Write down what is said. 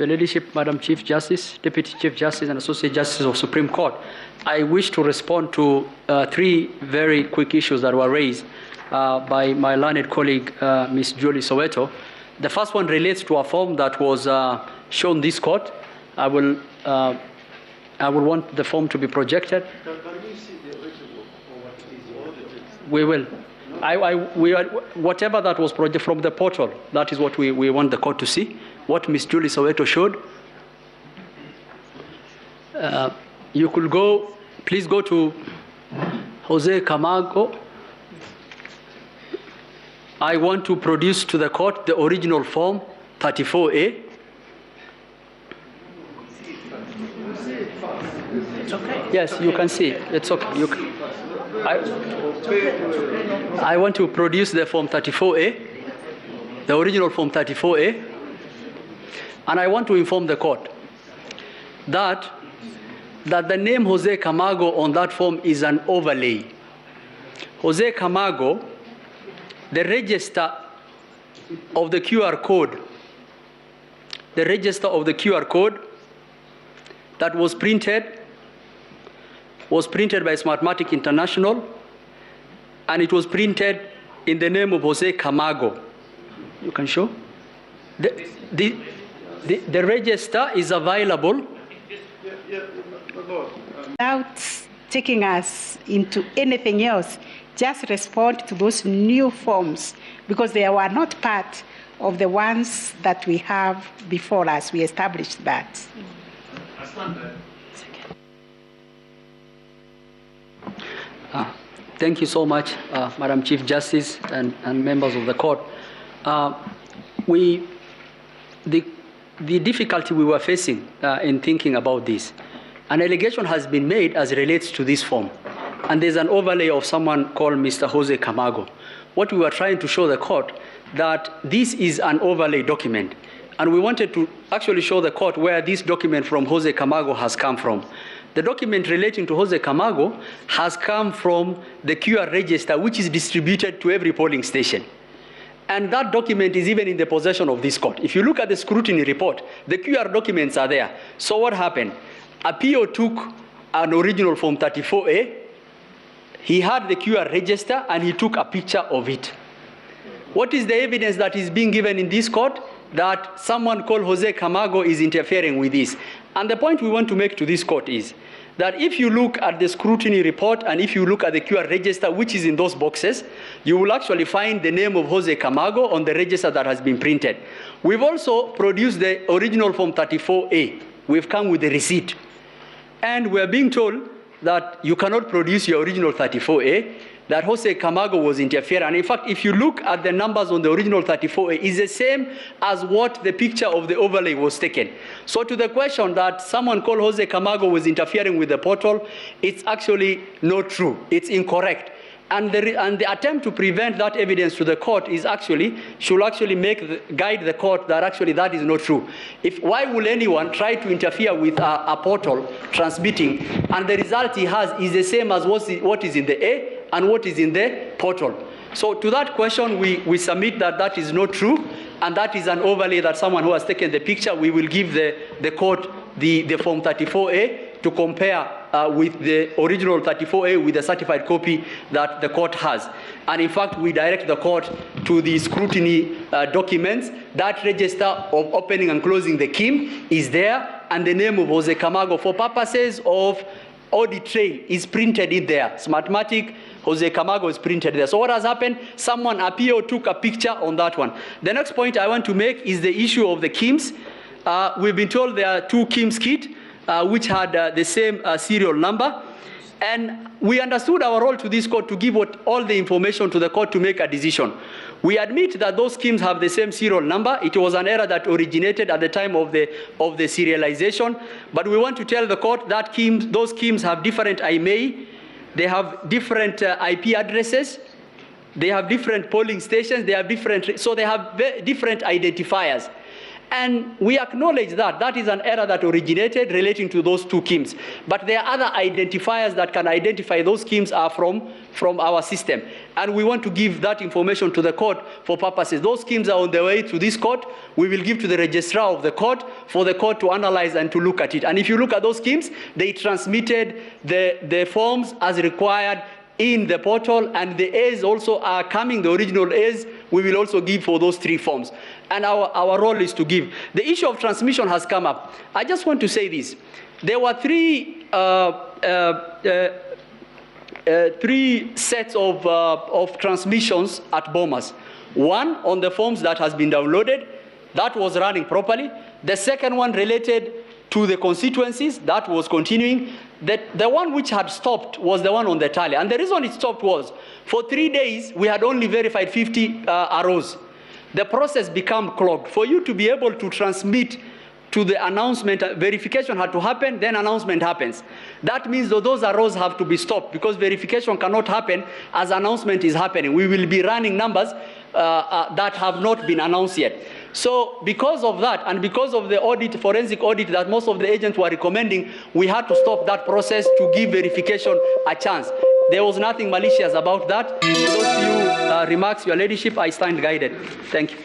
Your Ladyship, Madam Chief Justice, Deputy Chief Justice, and Associate Justice of Supreme Court, I wish to respond to three very quick issues that were raised by my learned colleague, Ms. Julie Soweto. The first one relates to a form that was shown this court. I will want the form to be projected. Can we see the original or what is We will. Whatever that was projected from the portal, that is what we want the court to see. What Ms. Julie Soweto showed. You could go, please go to Jose Camargo. I want to produce to the court the original form 34A. It's okay. Yes, you can see. It's okay. I want to produce the form 34A, the original form 34A, and I want to inform the court that the name Jose Camargo on that form is an overlay. Jose Camargo, the register of the QR code, that was printed by Smartmatic International, and it was printed in the name of Jose Camargo. You can show? The register is available. Without taking us into anything else, just respond to those new forms because they were not part of the ones that we have before us. We established that. Thank you so much, Madam Chief Justice and members of the court. The difficulty we were facing in thinking about this, an allegation has been made as relates to this form, and there's an overlay of someone called Mr. Jose Camargo. What we were trying to show the court that this is an overlay document, and we wanted to actually show the court where this document from Jose Camargo has come from. The document relating to Jose Camargo has come from the QR register, which is distributed to every polling station. And that document is even in the possession of this court. If you look at the scrutiny report, the QR documents are there. So what happened? Apio took an original form 34A, he had the QR register, and he took a picture of it. What is the evidence that is being given in this court? That someone called Jose Camargo is interfering with this. And the point we want to make to this court is that if you look at the scrutiny report and if you look at the QR register, which is in those boxes, you will actually find the name of Jose Camargo on the register that has been printed. We've also produced the original form 34A. We've come with the receipt. And we're being told that you cannot produce your original 34A, that Jose Camargo was interfering. And in fact, if you look at the numbers on the original 34A, it's the same as what the picture of the overlay was taken. So to the question that someone called Jose Camargo was interfering with the portal, it's actually not true. It's incorrect. And the attempt to prevent that evidence to the court is should actually guide the court that actually that is not true. Why will anyone try to interfere with a portal transmitting, and the result he has is the same as what is in the A and what is in the portal? So to that question, we submit that is not true, and that is an overlay that someone who has taken the picture. We will give the court the form 34A to compare with the original 34A with the certified copy that the court has. And in fact, we direct the court to the scrutiny documents. That register of opening and closing the KIM is there, and the name of Jose Camargo for purposes of audit trail is printed in there. Smartmatic Jose Camargo is printed there. So what has happened? Someone, Apio, took a picture on that one. The next point I want to make is the issue of the KIMs. We've been told there are two KIMs kit, which had the same serial number. And we understood our role to this court to give all the information to the court to make a decision. We admit that those schemes have the same serial number. It was an error that originated at the time of the serialization. But we want to tell the court that those schemes have different IMEI. They have different IP addresses. They have different polling stations. They have different identifiers. And we acknowledge that that is an error that originated relating to those two schemes. But there are other identifiers that can identify those schemes are from our system. And we want to give that information to the court for purposes. Those schemes are on the way to this court. We will give to the registrar of the court for the court to analyze and to look at it. And if you look at those schemes, they transmitted the forms as required in the portal, and the A's also are coming, the original A's we will also give for those three forms. And our role is to give. The issue of transmission has come up. I just want to say this. There were three sets of transmissions at Bomas. One on the forms that has been downloaded, that was running properly. The second one related to the constituencies, that was continuing. The one which had stopped was the one on the tally. And the reason it stopped was, for 3 days, we had only verified 50 arrows. The process became clogged. For you to be able to transmit to the announcement, verification had to happen, then announcement happens. That means that those arrows have to be stopped, because verification cannot happen as announcement is happening. We will be running numbers that have not been announced yet. So because of that, and because of the audit, forensic audit that most of the agents were recommending, we had to stop that process to give verification a chance. There was nothing malicious about that. For those few remarks, Your Ladyship, I stand guided. Thank you.